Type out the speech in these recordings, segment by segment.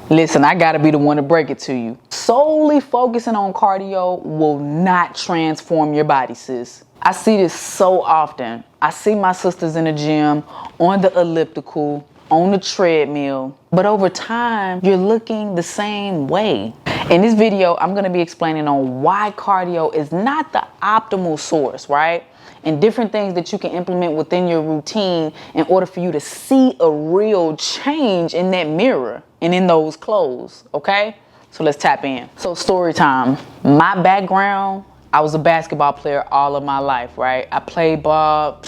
Listen, I gotta be the one to break it to you. Solely focusing on cardio will not transform your body, sis. I see this so often. I see my sisters in the gym, on the elliptical, on the treadmill, but over time, you're looking the same way. In this video, I'm gonna be explaining on why cardio is not the optimal source, right? And different things that you can implement within your routine in order for you to see a real change in that mirror and in those clothes, okay? So let's tap in. So story time. My background, I was a basketball player all of my life, right? I played ball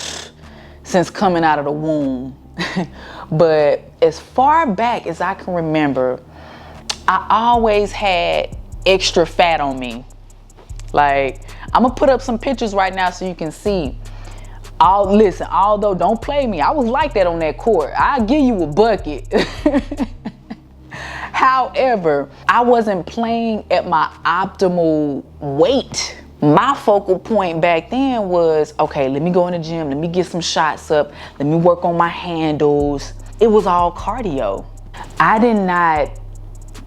since coming out of the womb. But as far back as I can remember, I always had extra fat on me. Like, I'm gonna put up some pictures right now so you can see. Listen, although don't play me, I was like that on that court. I'll give you a bucket. However, I wasn't playing at my optimal weight. My focal point back then was, okay, let me go in the gym, let me get some shots up, let me work on my handles. It was all cardio. I did not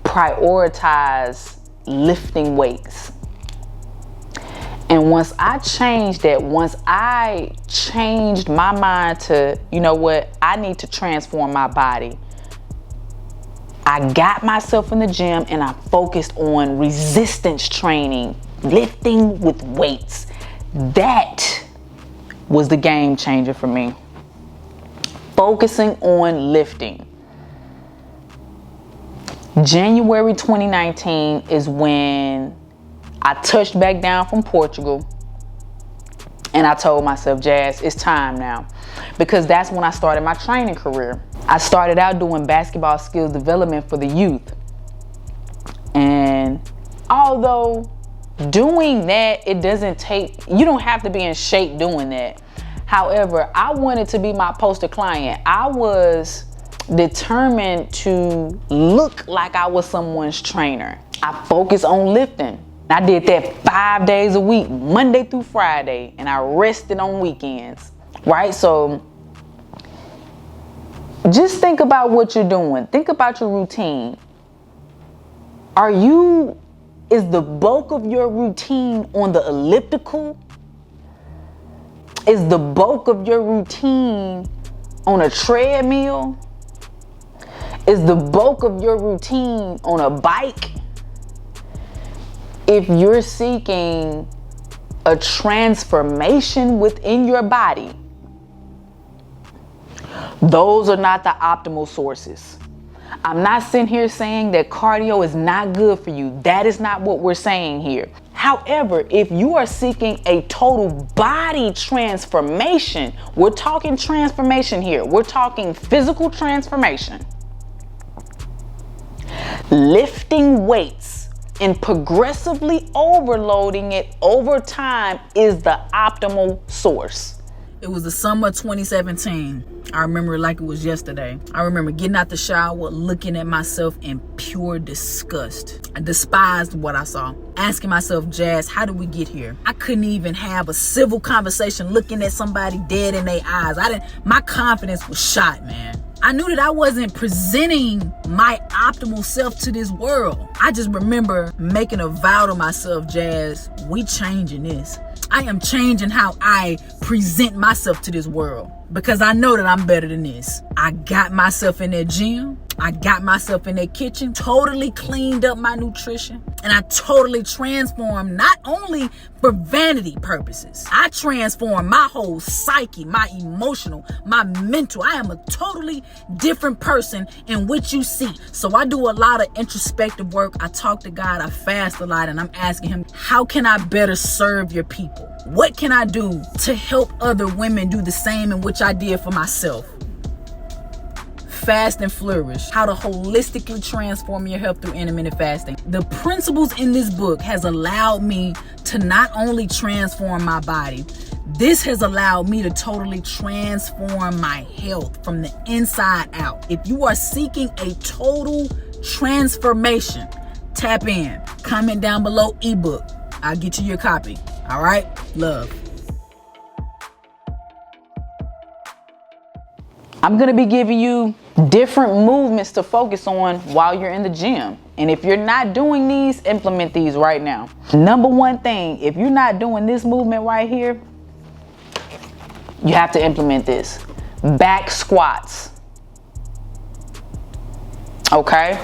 prioritize lifting weights. And once I changed that, once I changed my mind to, you know what, I need to transform my body, I got myself in the gym and I focused on resistance training, lifting with weights. That was the game changer for me. Focusing on lifting. January 2019 is when I touched back down from Portugal and I told myself, Jazz, it's time now. Because that's when I started my training career. I started out doing basketball skills development for the youth. And although doing that, you don't have to be in shape doing that. However, I wanted to be my poster client. I was determined to look like I was someone's trainer. I focused on lifting. I did that 5 days a week, Monday through Friday, and I rested on weekends, right? So just think about what you're doing. Think about your routine. Is the bulk of your routine on the elliptical? Is the bulk of your routine on a treadmill? Is the bulk of your routine on a bike? If you're seeking a transformation within your body, those are not the optimal sources. I'm not sitting here saying that cardio is not good for you. That is not what we're saying here. However, if you are seeking a total body transformation, we're talking transformation here. We're talking physical transformation. Lifting weights and progressively overloading it over time is the optimal source. It was the summer of 2017. I remember it like it was yesterday. I remember getting out the shower, looking at myself in pure disgust. I despised what I saw. Asking myself, Jazz, how did we get here? I couldn't even have a civil conversation looking at somebody dead in their eyes. My confidence was shot, man. I knew that I wasn't presenting my optimal self to this world. I just remember making a vow to myself, Jazz, we changing this. I am changing how I present myself to this world because I know that I'm better than this. I got myself in that gym. I got myself in that kitchen, totally cleaned up my nutrition, and I totally transformed not only for vanity purposes. I transformed my whole psyche, my emotional, my mental. I am a totally different person in which you see. So I do a lot of introspective work. I talk to God, I fast a lot, and I'm asking him, how can I better serve your people? What can I do to help other women do the same in which I did for myself? Fast and Flourish, how to holistically transform your health through intermittent fasting. The principles in this book has allowed me to not only transform my body, this has allowed me to totally transform my health from the inside out. If you are seeking a total transformation, tap in, comment down below, ebook. I'll get you your copy. All right, love. I'm gonna be giving you different movements to focus on while you're in the gym. And if you're not doing these, implement these right now. Number one thing, if you're not doing this movement right here, you have to implement this. Back squats. Okay?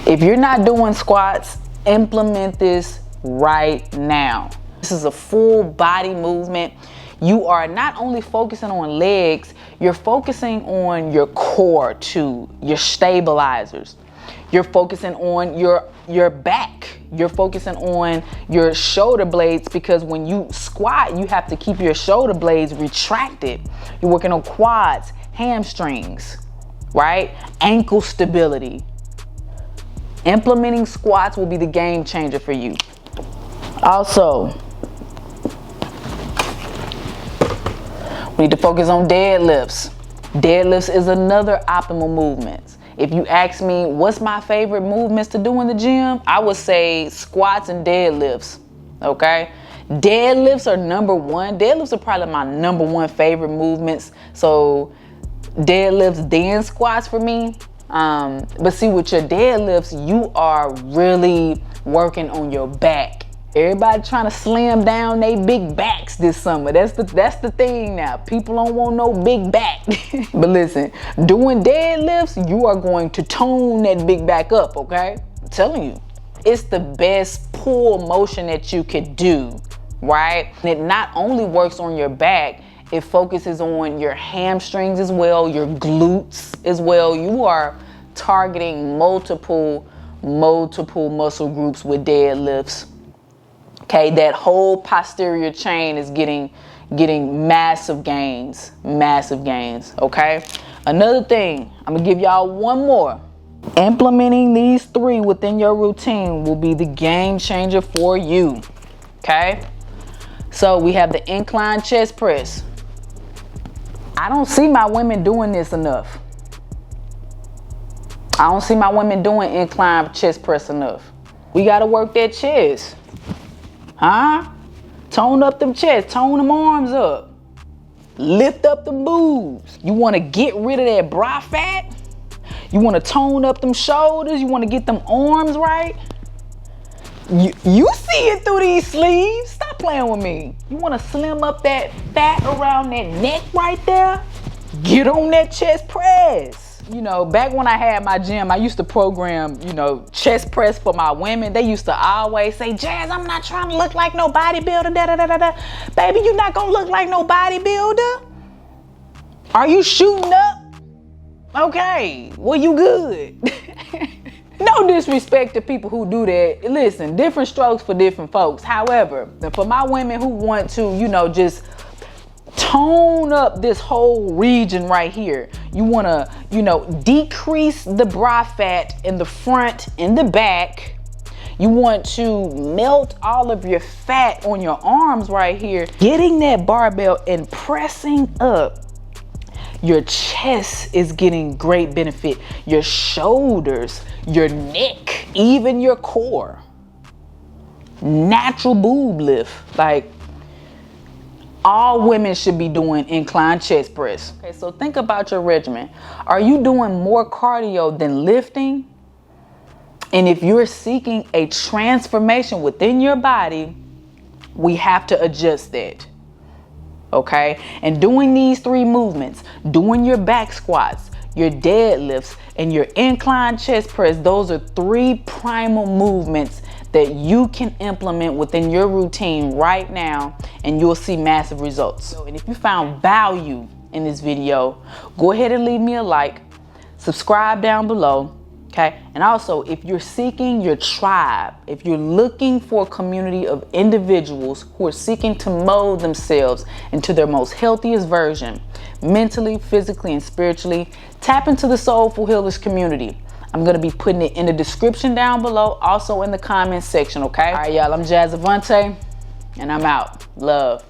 If you're not doing squats, implement this right now. This is a full body movement. You are not only focusing on legs, you're focusing on your core too, your stabilizers. You're focusing on your back. You're focusing on your shoulder blades, because when you squat, you have to keep your shoulder blades retracted. You're working on quads, hamstrings, right? Ankle stability. Implementing squats will be the game changer for you. Also, we need to focus on deadlifts. Deadlifts is another optimal movement. If you ask me what's my favorite movements to do in the gym, I would say squats and deadlifts, okay? Deadlifts are number one. Deadlifts are probably my number one favorite movements. So deadlifts, then squats for me. But see, with your deadlifts, you are really working on your back. Everybody trying to slim down they big backs this summer. That's the thing now. People don't want no big back. But listen, doing deadlifts, you are going to tone that big back up, okay? I'm telling you. It's the best pull motion that you could do, right? And it not only works on your back, it focuses on your hamstrings as well, your glutes as well. You are targeting multiple muscle groups with deadlifts. Okay, that whole posterior chain is getting massive gains, okay? Another thing, I'm gonna give y'all one more. Implementing these three within your routine will be the game changer for you, okay? So we have the incline chest press. I don't see my women doing this enough. I don't see my women doing incline chest press enough. We gotta work that chest. Huh? Tone up them chests, tone them arms up. Lift up the boobs. You wanna get rid of that bra fat? You wanna tone up them shoulders? You wanna get them arms right? You see it through these sleeves. Stop playing with me. You wanna slim up that fat around that neck right there? Get on that chest press. You know, back when I had my gym, I used to program, chest press for my women. They used to always say, Jazz, I'm not trying to look like no bodybuilder, da-da-da-da-da. Baby, you're not gonna look like no bodybuilder. Are you shooting up? Okay, well, you good. No disrespect to people who do that. Listen, different strokes for different folks. However, for my women who want to, just tone up this whole region right here. You want to, decrease the bra fat in the front, in the back. You want to melt all of your fat on your arms right here. Getting that barbell and pressing up. Your chest is getting great benefit. Your shoulders, your neck, even your core. Natural boob lift. Like, all women should be doing incline chest press. Okay, so think about your regimen. Are you doing more cardio than lifting? And if you're seeking a transformation within your body, we have to adjust that. Okay? And doing these three movements, doing your back squats, your deadlifts, and your incline chest press, those are three primal movements that you can implement within your routine right now, and you'll see massive results. And if you found value in this video, go ahead and leave me a like, subscribe down below, okay? And also, if you're seeking your tribe, if you're looking for a community of individuals who are seeking to mold themselves into their most healthiest version, mentally, physically, and spiritually, tap into the Soulful Healers community. I'm going to be putting it in the description down below, also in the comments section, okay? All right, y'all, I'm Jazz Avantí, and I'm out. Love.